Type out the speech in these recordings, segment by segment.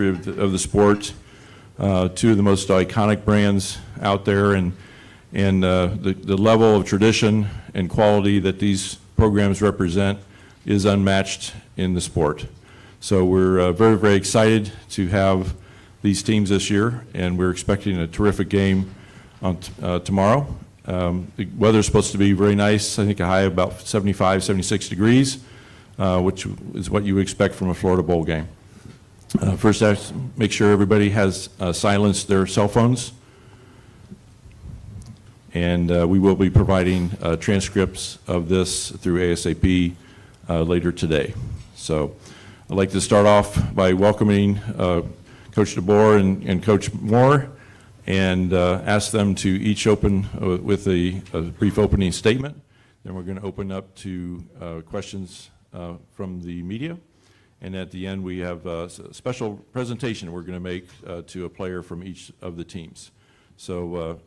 history of the sport. Two of the most iconic brands out there, and the level of tradition and quality that these programs represent is unmatched in the sport. So we're very, very excited to have these teams this year, and we're expecting a terrific game on tomorrow. The weather's supposed to be very nice. I think a high of about 75, 76 degrees, which is what you would expect from a Florida Bowl game. First, I have to make sure everybody has silenced their cell phones. And we will be providing transcripts of this through ASAP later today. So I'd like to start off by welcoming Coach DeBoer and Coach Moore, and ask them to each open with a brief opening statement. Then we're going to open up to questions from the media. And at the end, we have a special presentation we're going to make to a player from each of the teams. So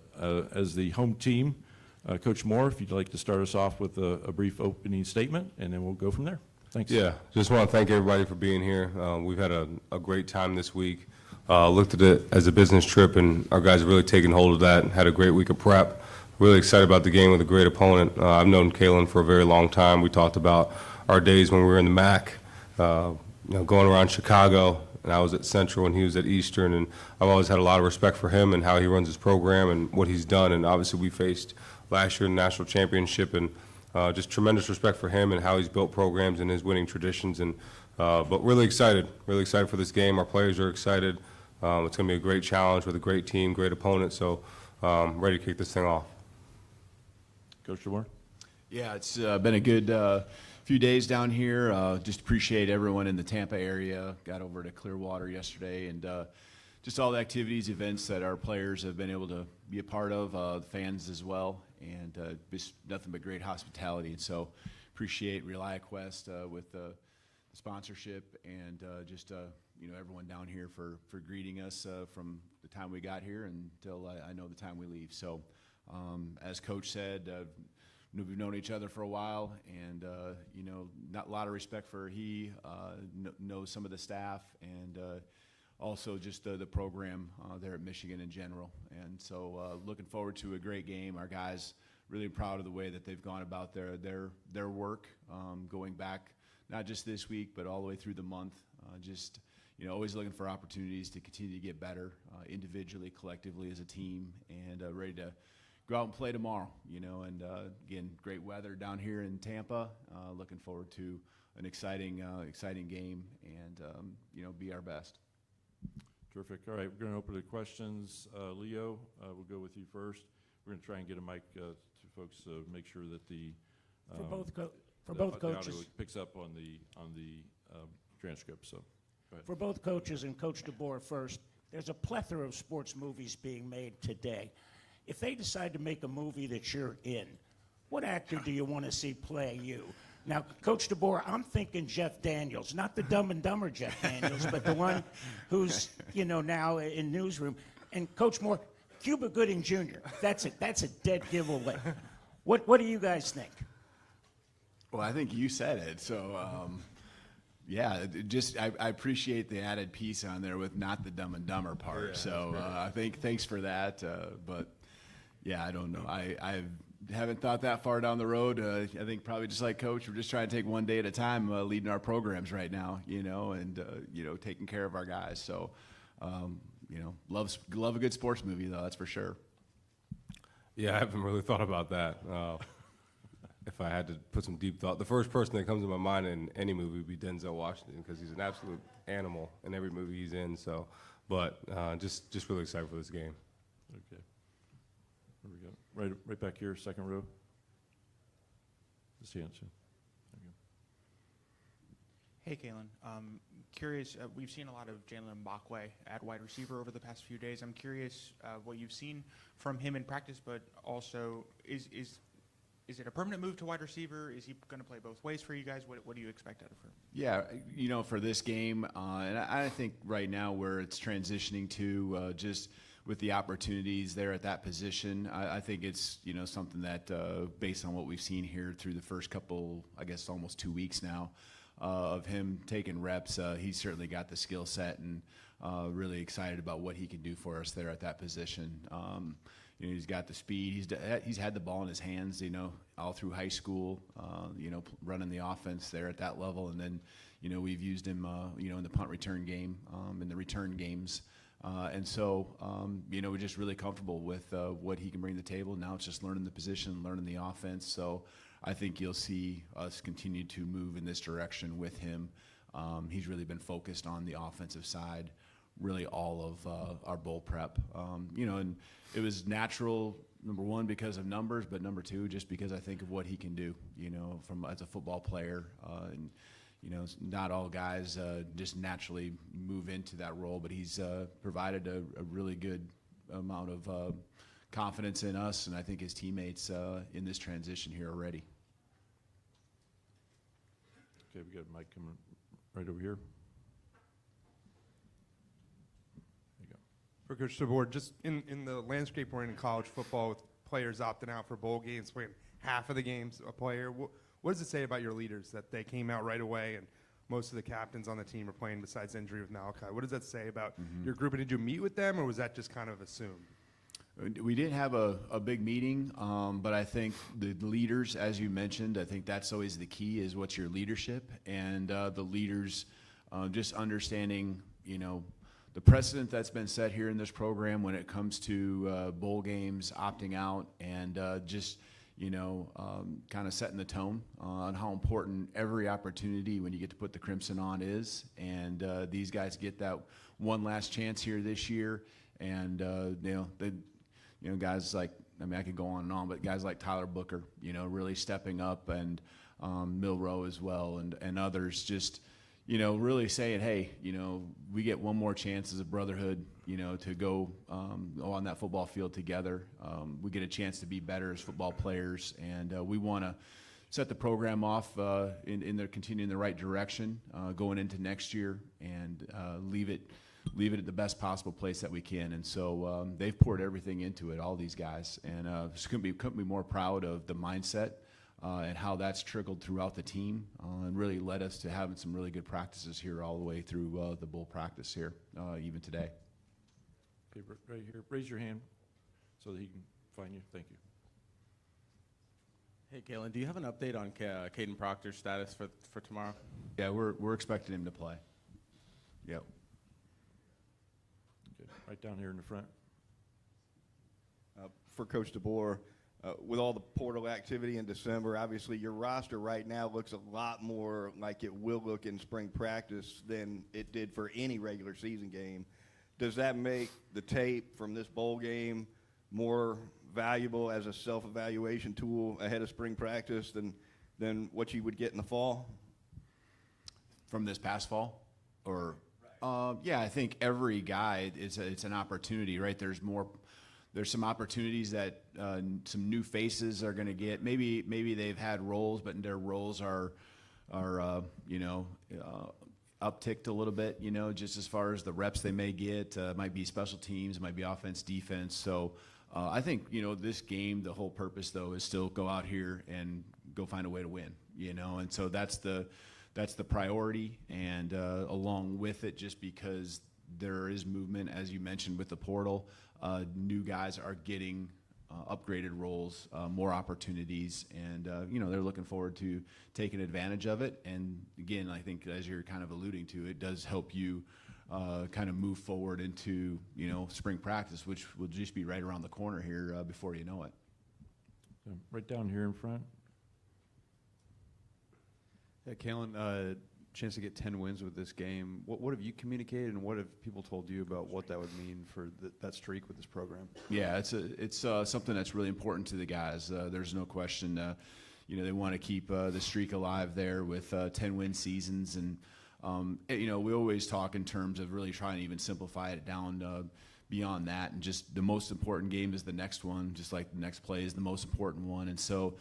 as the home team, Coach Moore, if you'd like to start us off with a brief opening statement, and then we'll go from there. Thanks. Yeah, just want to thank everybody for being here. We've had a great time this week. Looked at it as a business trip, and our guys have really taken hold of that and had a great week of prep. Really excited about the game with a great opponent. I've known Kalen for a very long time. We talked about our days when we were in the MAC, going around Chicago, and I was at Central and he was at Eastern, and I've always had a lot of respect for him and how he runs his program and what he's done. And obviously we faced last year in the national championship, and just tremendous respect for him and how he's built programs and his winning traditions. And but really excited for this game. Our players are excited. It's going to be a great challenge with a great team, great opponent. So ready to kick this thing off. Coach DeBoer? Yeah, it's been a good few days down here. Just appreciate everyone in the Tampa area. Got over to Clearwater yesterday, and just all the activities, events that our players have been able to be a part of, the fans as well, and just nothing but great hospitality. And so appreciate ReliaQuest with the sponsorship, and just everyone down here for greeting us from the time we got here until I know the time we leave. So as Coach said, we've known each other for a while, and not a lot of respect for knows some of the staff, and also just the program there at Michigan in general. And so looking forward to a great game. Our guys really proud of the way that they've gone about their work, going back not just this week but all the way through the month. Just always looking for opportunities to continue to get better individually, collectively as a team, and ready to go out and play tomorrow, and again, great weather down here in Tampa. Looking forward to an exciting game, and be our best. Terrific. All right, we're going to open to questions. Leo, we'll go with you first. We're going to try and get a mic to folks to make sure that the coaches audio picks up on the transcript. So, go ahead. For both coaches and Coach DeBoer first, there's a plethora of sports movies being made today. If they decide to make a movie that you're in, what actor do you want to see play you? Now, Coach DeBoer, I'm thinking Jeff Daniels, not the Dumb and Dumber Jeff Daniels, but the one who's, now in Newsroom. And Coach Moore, Cuba Gooding Jr., that's it. That's a dead giveaway. What do you guys think? Well, I think you said it. So, yeah, I appreciate the added piece on there with not the Dumb and Dumber part. Yeah, so I think thanks for that. But yeah, I don't know. I haven't thought that far down the road. I think probably just like Coach, we're just trying to take one day at a time, leading our programs right now, and taking care of our guys. So, love a good sports movie though. That's for sure. Yeah, I haven't really thought about that. If I had to put some deep thought, the first person that comes to my mind in any movie would be Denzel Washington, because he's an absolute animal in every movie he's in. So, but just really excited for this game. Okay. There we go. Right back here, second row. Just the answer. Hey, Kalen. Curious, we've seen a lot of Jalen Mbakwe at wide receiver over the past few days. I'm curious what you've seen from him in practice, but also is it a permanent move to wide receiver? Is he going to play both ways for you guys? What do you expect out of him? Yeah, for this game, and I think right now where it's transitioning to just with the opportunities there at that position, I think it's something that based on what we've seen here through the first couple, I guess almost 2 weeks now, of him taking reps, he's certainly got the skill set and really excited about what he can do for us there at that position. He's got the speed. He's had the ball in his hands, all through high school, running the offense there at that level. And then, we've used him, in the punt return game, in the return games. And so, we're just really comfortable with what he can bring to the table. Now it's just learning the position, learning the offense. So I think you'll see us continue to move in this direction with him. He's really been focused on the offensive side, really all of our bowl prep. And it was natural, number one, because of numbers, but number two, just because I think of what he can do, as a football player. And not all guys just naturally move into that role, but he's provided a really good amount of confidence in us, and I think his teammates in this transition here already. Okay, we got a mic coming right over here. There you go. For Coach DeBoer, just in the landscape we're in college football with players opting out for bowl games, playing half of the games a player, what does it say about your leaders that they came out right away and most of the captains on the team are playing besides injury with Malachi? What does that say about your group? And did you meet with them, or was that just kind of assumed? We didn't have a big meeting, but I think the leaders, as you mentioned, I think that's always the key, is what's your leadership, and the leaders just understanding, the precedent that's been set here in this program when it comes to bowl games, opting out, and just kind of setting the tone on how important every opportunity when you get to put the crimson on is. And these guys get that one last chance here this year, and guys like, I could go on and on, but guys like Tyler Booker, really stepping up, and Milroe as well, and others just, really saying, hey, we get one more chance as a brotherhood, to go on that football field together. We get a chance to be better as football players, and we want to set the program off continuing the right direction going into next year, and leave it at the best possible place that we can. And so they've poured everything into it, all these guys, and just couldn't be more proud of the mindset and how that's trickled throughout the team, and really led us to having some really good practices here all the way through the bowl practice here, even today. Okay, right here. Raise your hand so that he can find you. Thank you. Hey, Kalen, do you have an update on Caden Proctor's status for tomorrow? Yeah, we're expecting him to play. Yep. Okay, right down here in the front. For Coach DeBoer, with all the portal activity in December, obviously your roster right now looks a lot more like it will look in spring practice than it did for any regular season game. Does that make the tape from this bowl game more valuable as a self-evaluation tool ahead of spring practice than what you would get in the fall? From this past fall? Or yeah, I think every guy, it's an opportunity, right? There's some opportunities that some new faces are going to get. Maybe they've had roles, but their roles are upticked a little bit, just as far as the reps they may get. Might be special teams, might be offense, defense. So I think, this game, the whole purpose, though, is still go out here and go find a way to win, and so that's the priority. And along with it, just because there is movement, as you mentioned, with the portal, new guys are getting upgraded roles, more opportunities, and they're looking forward to taking advantage of it. And again, I think, as you're kind of alluding to, it does help you kind of move forward into spring practice, which will just be right around the corner here before you know it. Right down here in front. Yeah, Kalen, chance to get 10 wins with this game. What have you communicated, and what have people told you about what that would mean for that streak with this program? Yeah, it's something that's really important to the guys. There's no question. They want to keep the streak alive there with 10-win seasons, and we always talk in terms of really trying to even simplify it down beyond that, and just the most important game is the next one, just like the next play is the most important one. And so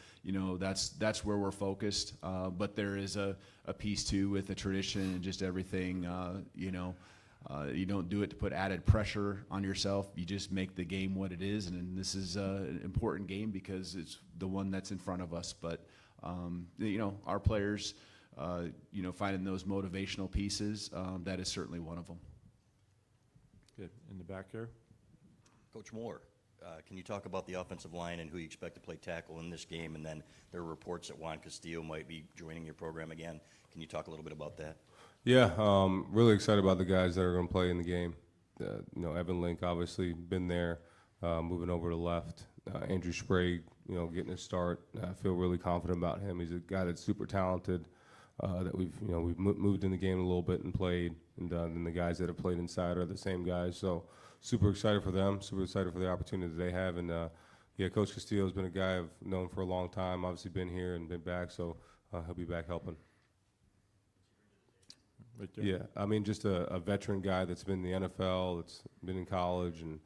that's where we're focused, but there is a piece too with the tradition and just everything. You don't do it to put added pressure on yourself. You just make the game what it is, and this is an important game because it's the one that's in front of us. But our players finding those motivational pieces, that is certainly one of them. Good. In the back there? Coach Moore, can you talk about the offensive line and who you expect to play tackle in this game? And then there are reports that Juan Castillo might be joining your program again. Can you talk a little bit about that? Yeah, really excited about the guys that are going to play in the game. Evan Link, obviously, been there, moving over to left. Andrew Sprague, getting his start. I feel really confident about him. He's a guy that's super talented, that we've moved in the game a little bit and played. And then the guys that have played inside are the same guys. So super excited for them, super excited for the opportunity that they have. And, Coach Castillo has been a guy I've known for a long time, obviously been here and been back, so he'll be back helping. Right there. Yeah, I mean, just a veteran guy that's been in the NFL, that's been in college, and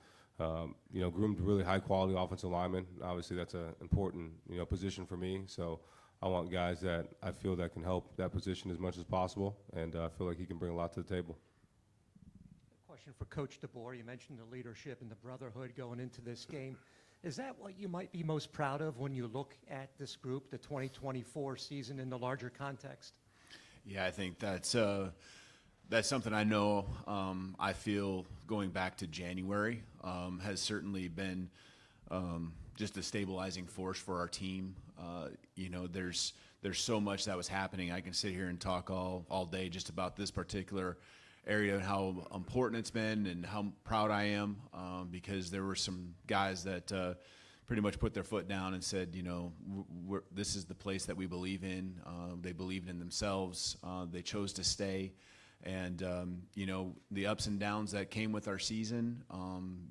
groomed really high-quality offensive linemen. Obviously, that's an important, position for me. So I want guys that I feel that can help that position as much as possible, and I feel like he can bring a lot to the table. Question for Coach DeBoer. You mentioned the leadership and the brotherhood going into this game. Is that what you might be most proud of when you look at this group, the 2024 season, in the larger context? Yeah, I think that's something I know I feel going back to January has certainly been just a stabilizing force for our team. There's so much that was happening. I can sit here and talk all day just about this particular area and how important it's been and how proud I am because there were some guys that pretty much put their foot down and said, this is the place that we believe in. They believed in themselves. They chose to stay. And, the ups and downs that came with our season,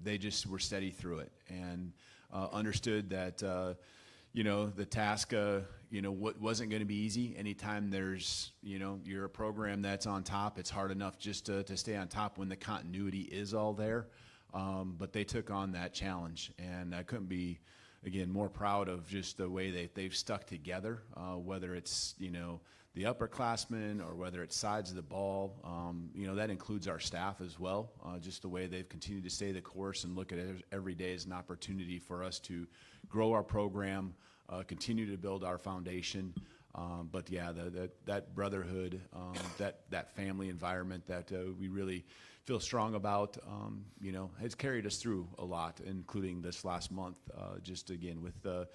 they just were steady through it and understood that, the task, wasn't going to be easy. Anytime there's, you're a program that's on top, it's hard enough just to stay on top when the continuity is all there. But they took on that challenge, and I couldn't be, again, more proud of just the way they've stuck together, whether it's, the upperclassmen or whether it's sides of the ball. That includes our staff as well, just the way they've continued to stay the course and look at it every day as an opportunity for us to grow our program, continue to build our foundation. But yeah, that brotherhood, that family environment that we really feel strong about, has carried us through a lot, including this last month, just again with the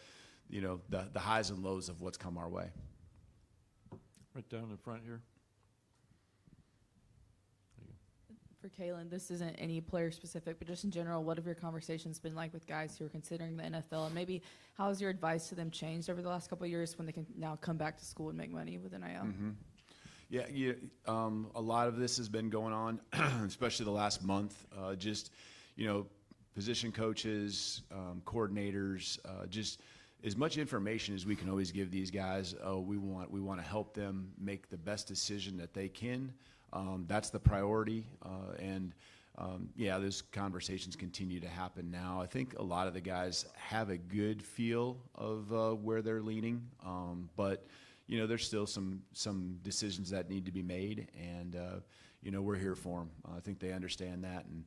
highs and lows of what's come our way. Right down in front here. For Kalen, this isn't any player specific, but just in general, what have your conversations been like with guys who are considering the NFL? And maybe how has your advice to them changed over the last couple of years when they can now come back to school and make money with NIL? Mm-hmm. Yeah, a lot of this has been going on, especially the last month. Position coaches, coordinators, just as much information as we can always give these guys. We want to help them make the best decision that they can. That's the priority, those conversations continue to happen now. I think a lot of the guys have a good feel of where they're leaning, but there's still some decisions that need to be made, and we're here for them. I think they understand that, and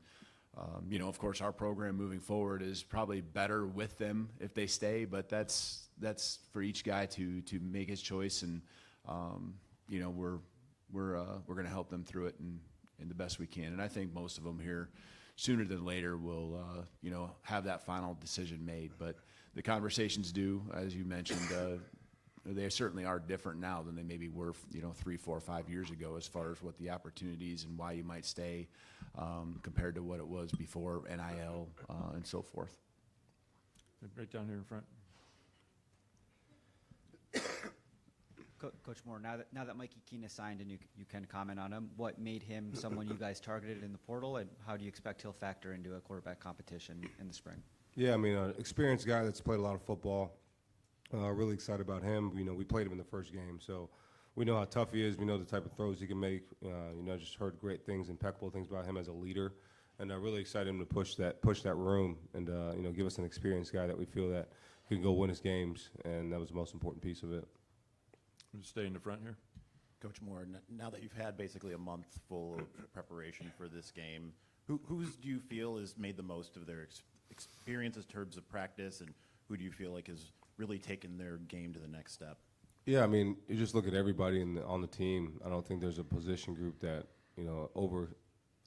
of course, our program moving forward is probably better with them if they stay, but that's for each guy to make his choice, and we're going to help them through it in the best we can. And I think most of them here, sooner than later, will have that final decision made. But the conversations do, as you mentioned, they certainly are different now than they maybe were 3, 4, 5 years ago as far as what the opportunities and why you might stay compared to what it was before NIL and so forth. Right down here in front. Coach Moore, now that Mikey Keene is signed and you can comment on him, what made him someone you guys targeted in the portal, and how do you expect he'll factor into a quarterback competition in the spring? Yeah, I mean, an experienced guy that's played a lot of football. Really excited about him. We played him in the first game, so we know how tough he is. We know the type of throws he can make. Just heard great things, impeccable things about him as a leader, and really excited him to push that room and give us an experienced guy that we feel that can go win his games, and that was the most important piece of it. Stay in the front here. Coach Moore, now that you've had basically a month full of preparation for this game, who's do you feel has made the most of their experience in terms of practice, and who do you feel like has really taken their game to the next step? Yeah, I mean, you just look at everybody on the team. I don't think there's a position group that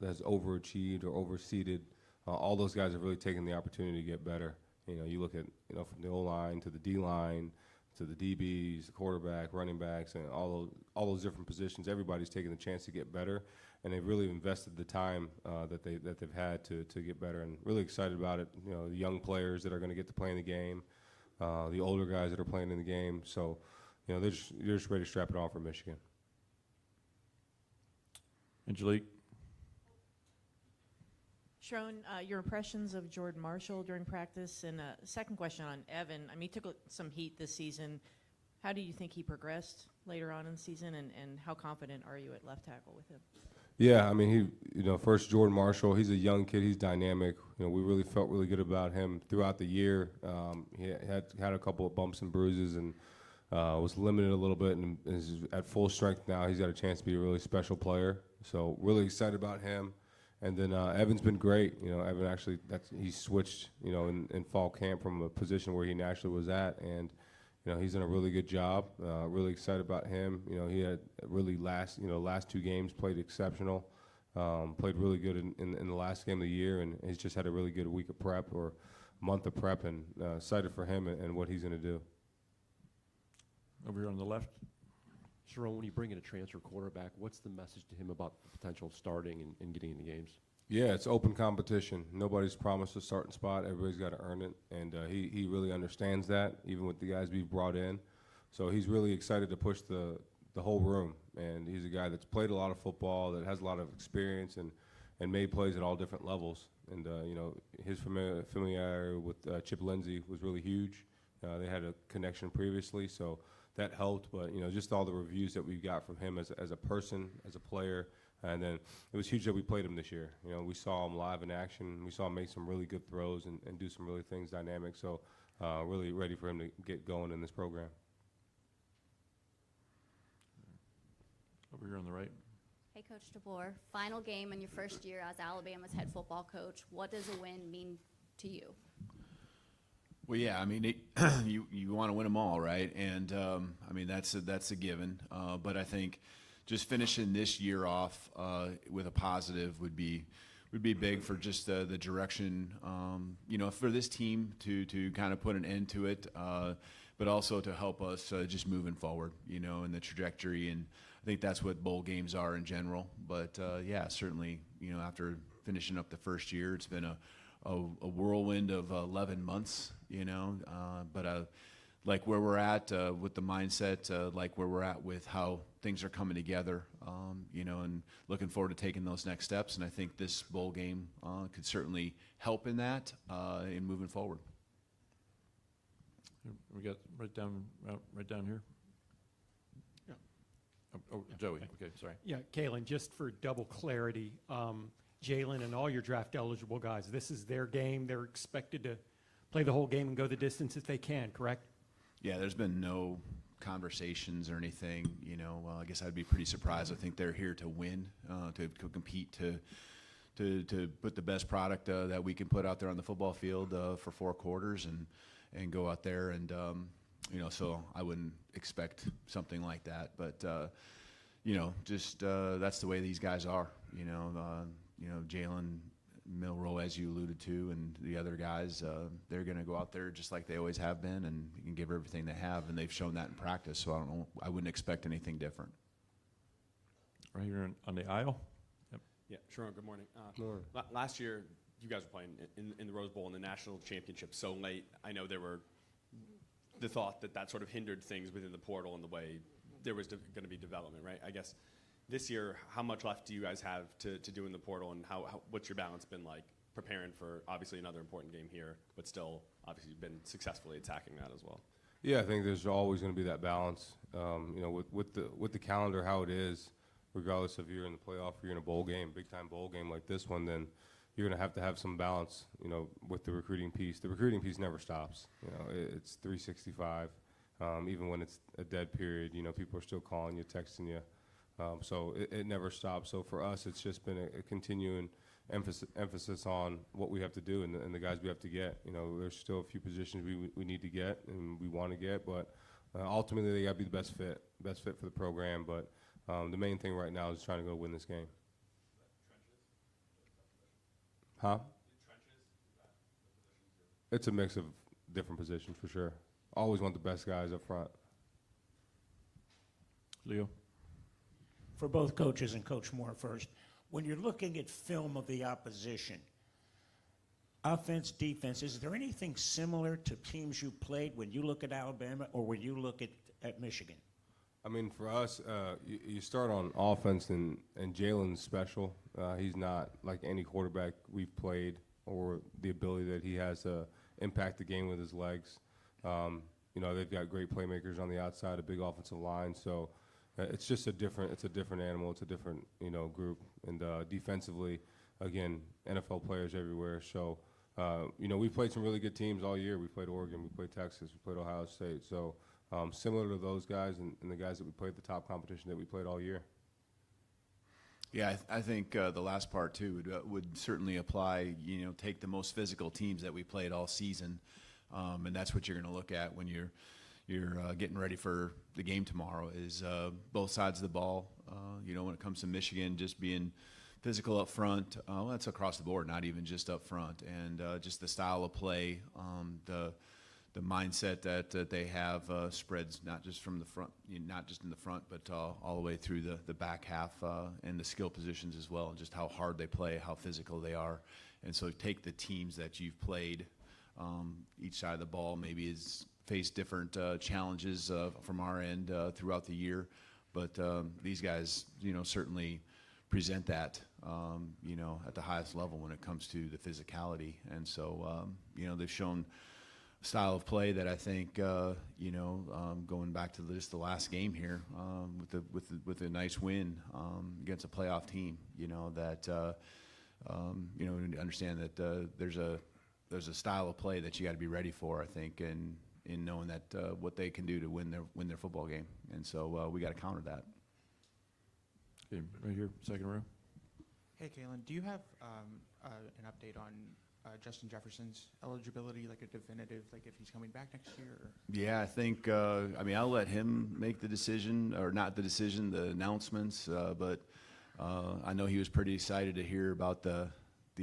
that's overachieved or overseeded. All those guys have really taken the opportunity to get better. You know, you look at, you know, from the O-line to the D-line to the DBs, the quarterback, running backs, and all those different positions. Everybody's taken the chance to get better, and they've really invested the time that they've had to get better. And really excited about it. You know, the young players that are going to get to play in the game, the older guys that are playing in the game. So, you know, they're just ready to strap it on for Michigan. Angelique? Sherrone, your impressions of Jordan Marshall during practice, and second question on Evan. I mean, he took some heat this season. How do you think he progressed later on in the season, and how confident are you at left tackle with him? Yeah, I mean, first Jordan Marshall, he's a young kid, he's dynamic. You know, we really felt really good about him throughout the year. He had a couple of bumps and bruises and was limited a little bit, and is at full strength now. He's got a chance to be a really special player. So really excited about him. And then Evan's been great. You know, Evan actually, he switched, you know, in fall camp from a position where he naturally was at, and you know, he's done a really good job. Really excited about him. You know, he had really last 2 games played exceptional. Played really good in the last game of the year, and he's just had a really good week of prep or month of prep, and excited for him and what he's going to do. Over here on the left. Sherrone, when you bring in a transfer quarterback, what's the message to him about the potential of starting and getting in the games? Yeah, it's open competition. Nobody's promised a starting spot. Everybody's got to earn it, and he really understands that, even with the guys we've brought in. So he's really excited to push the whole room, and he's a guy that's played a lot of football, that has a lot of experience, and made plays at all different levels. And you know, his familiarity with Chip Lindsey was really huge. They had a connection previously, so that helped. But you know, just all the reviews that we got from him as a person, as a player. And then it was huge that we played him this year. You know, we saw him live in action. We saw him make some really good throws and do some really things dynamic. So really ready for him to get going in this program. Over here on the right. Hey, Coach DeBoer. Final game in your first year as Alabama's head football coach. What does a win mean to you? Well, yeah, I mean, you want to win them all, right? And I mean, that's a given. But I think just finishing this year off with a positive would be big for just the direction, you know, for this team to kind of put an end to it, but also to help us just moving forward, you know, in the trajectory. And I think that's what bowl games are in general. But yeah, certainly, you know, after finishing up the first year, it's been a whirlwind of 11 months, you know, but like where we're at with the mindset, like where we're at with how things are coming together, you know, and looking forward to taking those next steps. And I think this bowl game could certainly help in that in moving forward. We got right down here. Yeah. Oh, Joey. Okay, sorry. Yeah, Kalen, just for double clarity, Jalen and all your draft eligible guys, this is their game. They're expected to play the whole game and go the distance if they can, correct? Yeah, there's been no conversations or anything, you know. I guess I'd be pretty surprised. I think they're here to win, to compete, to put the best product that we can put out there on the football field for 4 quarters and go out there and, you know, so I wouldn't expect something like that. But, you know, just that's the way these guys are, you know, Jalen, Milroe, as you alluded to, and the other guys, they're going to go out there just like they always have been and give everything they have, and they've shown that in practice. So I wouldn't expect anything different. Right here on the aisle. Yep. Yeah, Sherrone, good morning. Last year, you guys were playing in the Rose Bowl in the national championship so late. I know there were the thought that sort of hindered things within the portal and the way there was going to be development, right? I guess this year, how much left do you guys have to do in the portal, and what's your balance been like preparing for obviously another important game here, but still obviously you've been successfully attacking that as well? Yeah, I think there's always going to be that balance. You know, with the calendar how it is, regardless if you're in the playoff or you're in a bowl game, big time bowl game like this one, then you're going to have some balance. You know, with the recruiting piece. The recruiting piece never stops. You know, it's 365. Even when it's a dead period, you know, people are still calling you, texting you. So it never stops. So for us, it's just been a continuing emphasis on what we have to do and the guys we have to get. You know, there's still a few positions we need to get and we want to get, but ultimately they got to be the best fit for the program. But the main thing right now is trying to go win this game. Huh? It's a mix of different positions for sure. Always want the best guys up front. Leo? For both coaches and Coach Moore first, when you're looking at film of the opposition, offense, defense, is there anything similar to teams you played when you look at Alabama or when you look at Michigan? I mean, for us, you start on offense, and Jalen's special. He's not like any quarterback we've played, or the ability that he has to impact the game with his legs. You know, they've got great playmakers on the outside, a big offensive line. So it's just a different animal. It's a different, you know, group. And defensively, again, NFL players everywhere. So, you know, we've played some really good teams all year. We played Oregon, we played Texas, we played Ohio State. So similar to those guys and the guys that we played the top competition that we played all year. Yeah, I think the last part too would certainly apply. You know, take the most physical teams that we played all season, and that's what you're going to look at when you're getting ready for the game tomorrow. Is both sides of the ball. You know, when it comes to Michigan, just being physical up front. Well, that's across the board, not even just up front, and just the style of play, the mindset that they have spreads not just from the front, not just in the front, but all the way through the back half and the skill positions as well, and just how hard they play, how physical they are. And so take the teams that you've played, each side of the ball maybe has faced different challenges from our end throughout the year, but these guys, you know, certainly present that, you know, at the highest level when it comes to the physicality. And so, you know, they've shown style of play that I think, you know, going back to just the last game here, with a nice win against a playoff team, you know, that you know, understand that there's a style of play that you got to be ready for, I think, and in knowing that what they can do to win their football game, and so we got to counter that. Okay, right here, second row. Hey, Kalen, do you have an update on Justin Jefferson's eligibility, like a definitive, like if he's coming back next year? Or? Yeah, I think, I mean, I'll let him make the decision, or not the decision, the announcements, but I know he was pretty excited to hear about the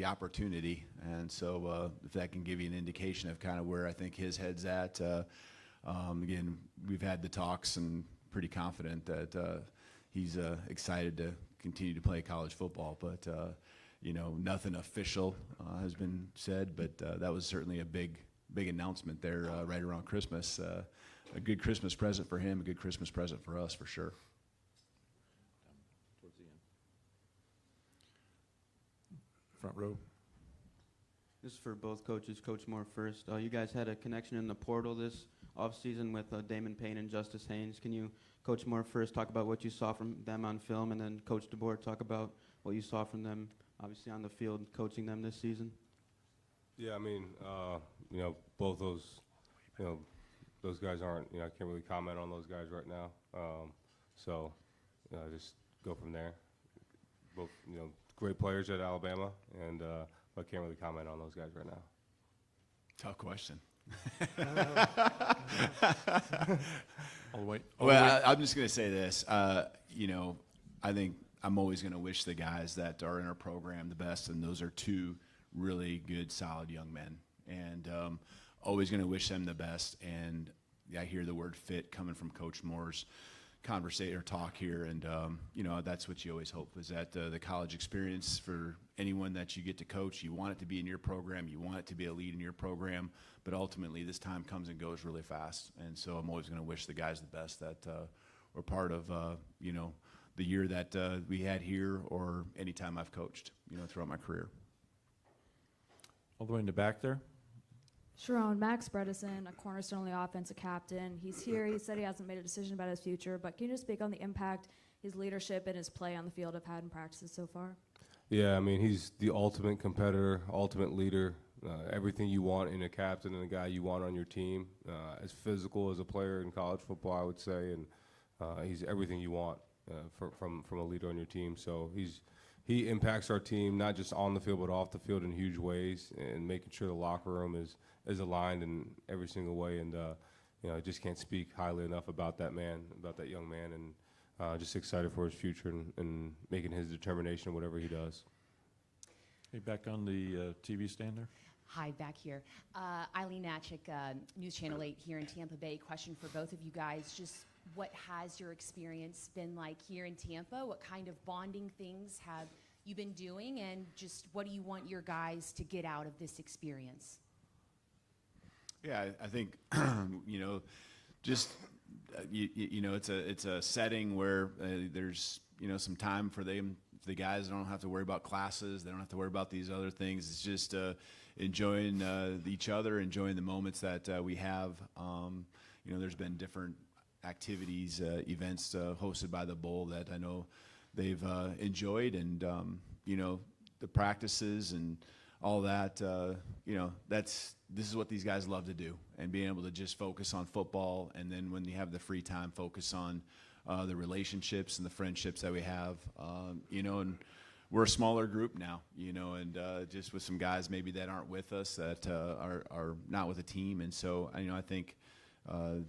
opportunity, and so if that can give you an indication of kind of where I think his head's at. Again, we've had the talks and pretty confident that he's excited to continue to play college football, but you know, nothing official has been said, but that was certainly a big announcement there right around Christmas. A good Christmas present for him, a good Christmas present for us, for sure. Towards the end. Front row. This is for both coaches. Coach Moore first. You guys had a connection in the portal this offseason with Damon Payne and Justice Haynes. Can you, Coach Moore first, talk about what you saw from them on film, and then Coach DeBoer talk about what you saw from them obviously on the field coaching them this season? Yeah, I mean, you know, both those, you know, those guys aren't, you know, I can't really comment on those guys right now. So, you know, just go from there. Both, you know, great players at Alabama, and I can't really comment on those guys right now. Tough question. All the way. Well, I'm just going to say this. You know, I think I'm always going to wish the guys that are in our program the best, and those are two really good, solid young men. And always going to wish them the best. And I hear the word fit coming from Coach Moore's conversation or talk here, and you know, that's what you always hope, is that the college experience for anyone that you get to coach, you want it to be in your program, you want it to be a lead in your program, but ultimately this time comes and goes really fast. And so I'm always going to wish the guys the best that were part of you know, the year that we had here, or any time I've coached, you know, throughout my career. All the way in the back there. Sherrone, Max Bredesen, a cornerstone on the offense, a captain. He's here. He said he hasn't made a decision about his future, but can you just speak on the impact his leadership and his play on the field have had in practices so far? Yeah, I mean, he's the ultimate competitor, ultimate leader, everything you want in a captain and a guy you want on your team. As physical as a player in college football, I would say, and he's everything you want from a leader on your team. So he impacts our team, not just on the field, but off the field in huge ways, and making sure the locker room is aligned in every single way. And you know, I just can't speak highly enough about that man, about that young man, and just excited for his future and making his determination whatever he does. Hey, back on the TV stand there. Hi, back here. Eileen Natchik, News Channel 8 here in Tampa Bay. Question for both of you guys. Just what has your experience been like here in Tampa? What kind of bonding things have you been doing? And just what do you want your guys to get out of this experience? Yeah, I think, you know, just, you know, it's a setting where there's, you know, some time for them. The guys don't have to worry about classes. They don't have to worry about these other things. It's just enjoying each other, enjoying the moments that we have. You know, there's been different activities, events hosted by the Bowl that I know they've enjoyed, and you know, the practices and all that. You know, this is what these guys love to do, and being able to just focus on football, and then when you have the free time, focus on the relationships and the friendships that we have. You know, and we're a smaller group now, you know, and just with some guys maybe that aren't with us, that are not with the team. And so, you know, I think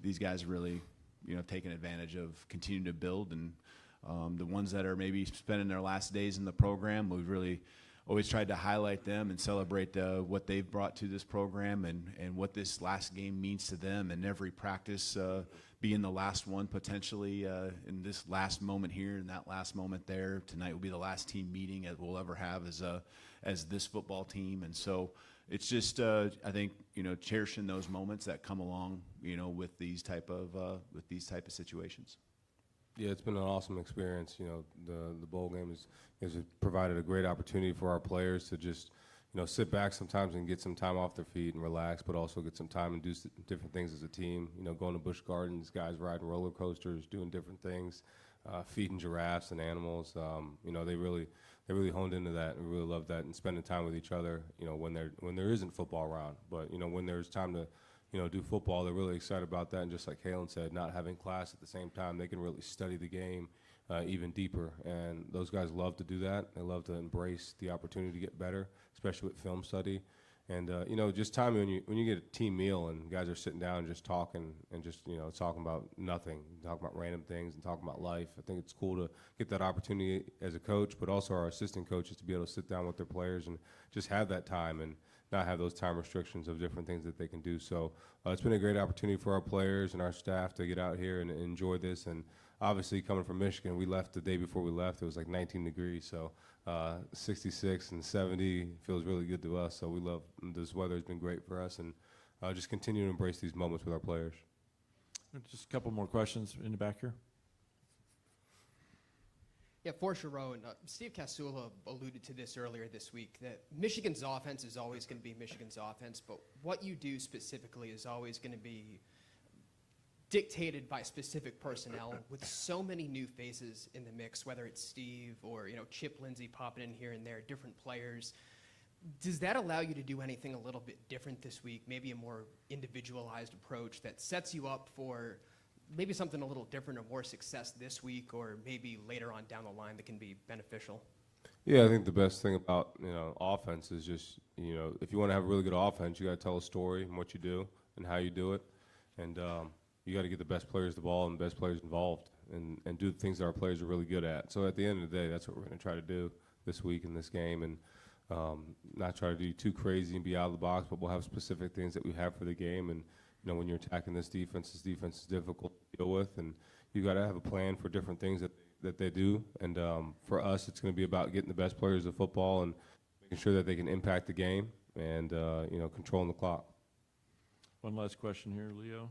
these guys really, you know, taking advantage of continuing to build. And the ones that are maybe spending their last days in the program, we've really always tried to highlight them and celebrate what they've brought to this program, and what this last game means to them, and every practice being the last one potentially in this last moment here and that last moment there. Tonight will be the last team meeting that we'll ever have as this football team. And so it's just I think, you know, cherishing those moments that come along, you know, with these type of situations. Yeah, it's been an awesome experience. You know, the bowl game has provided a great opportunity for our players to just, you know, sit back sometimes and get some time off their feet and relax, but also get some time and do different things as a team. You know, going to Busch Gardens, guys riding roller coasters, doing different things, feeding giraffes and animals. You know, they really honed into that and really loved that, and spending time with each other. You know, when there isn't football around, but you know, when there's time to, you know, do football, they're really excited about that. And just like Kalen said, not having class at the same time, they can really study the game even deeper. And those guys love to do that. They love to embrace the opportunity to get better, especially with film study. And you know, just time when you get a team meal and guys are sitting down and just talking and just, you know, talking about nothing, talking about random things and talking about life. I think it's cool to get that opportunity as a coach, but also our assistant coaches to be able to sit down with their players and just have that time and not have those time restrictions of different things that they can do. So it's been a great opportunity for our players and our staff to get out here and enjoy this. And obviously, coming from Michigan, we left the day before we left. It was like 19 degrees, so 66 and 70 feels really good to us. So we love this weather. Has been great for us, and just continue to embrace these moments with our players. Just a couple more questions in the back here. Yeah, for Sherrone, Steve Casula alluded to this earlier this week, that Michigan's offense is always going to be Michigan's offense, but what you do specifically is always going to be dictated by specific personnel. With so many new faces in the mix, whether it's Steve or, you know, Chip Lindsey popping in here and there, different players, does that allow you to do anything a little bit different this week, maybe a more individualized approach that sets you up for maybe something a little different or more success this week, or maybe later on down the line that can be beneficial? Yeah, I think the best thing about, you know, offense is just, you know, if you want to have a really good offense, you got to tell a story and what you do and how you do it, and you got to get the best players the ball and the best players involved, and do the things that our players are really good at. So at the end of the day, that's what we're going to try to do this week in this game, and not try to do too crazy and be out of the box, but we'll have specific things that we have for the game. And you know, when you're attacking this defense is difficult to deal with, and you got to have a plan for different things that they do. And for us, it's going to be about getting the best players of football and making sure that they can impact the game, and you know, controlling the clock. One last question here, Leo.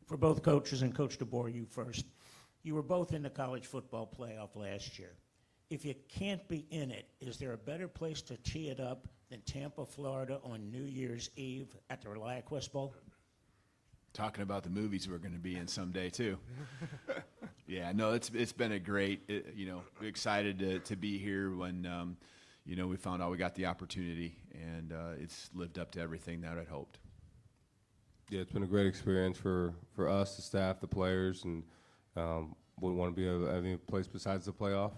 For both coaches, and Coach DeBoer, you first. You were both in the college football playoff last year. If you can't be in it, is there a better place to tee it up than Tampa, Florida on New Year's Eve at the ReliaQuest Bowl? Talking about the movies we're going to be in someday too. Yeah, no, it's been a great, you know, excited to be here when, you know, we found out we got the opportunity, and it's lived up to everything that I'd hoped. Yeah, it's been a great experience for us, the staff, the players, and wouldn't want to be at any place besides the playoff.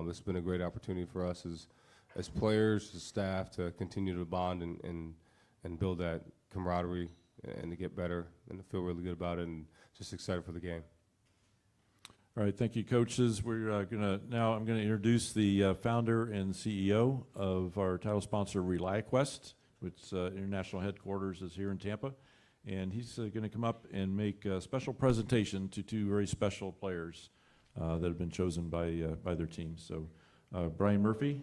This has been a great opportunity for us as players, as staff, to continue to bond and build that camaraderie and to get better and to feel really good about it, and just excited for the game. All right, thank you, coaches. I'm going to introduce the founder and CEO of our title sponsor, ReliaQuest, which international headquarters is here in Tampa. And he's going to come up and make a special presentation to two very special players that have been chosen by their teams. So, Brian Murphy.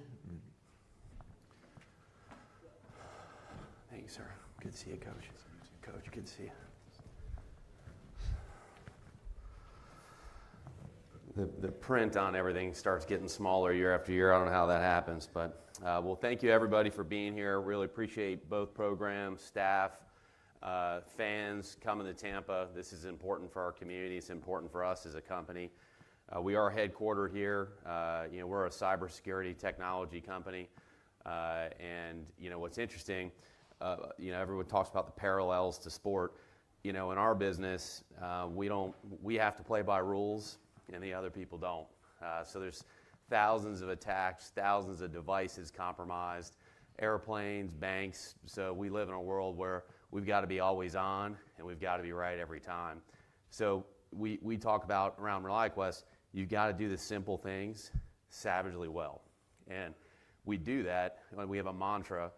Thank you, sir. Good to see you, Coach. Coach, good to see you. The print on everything starts getting smaller year after year. I don't know how that happens, but well, thank you everybody for being here. Really appreciate both programs, staff, fans coming to Tampa. This is important for our community. It's important for us as a company. We are headquartered here. We're a cybersecurity technology company, and what's interesting, everyone talks about the parallels to sport. In our business, we have to play by rules, and the other people don't. So there's thousands of attacks, thousands of devices compromised, airplanes, banks. So we live in a world where we've got to be always on, and we've got to be right every time. So we talk about around ReliaQuest, you've got to do the simple things savagely well. And we do that when we have a mantra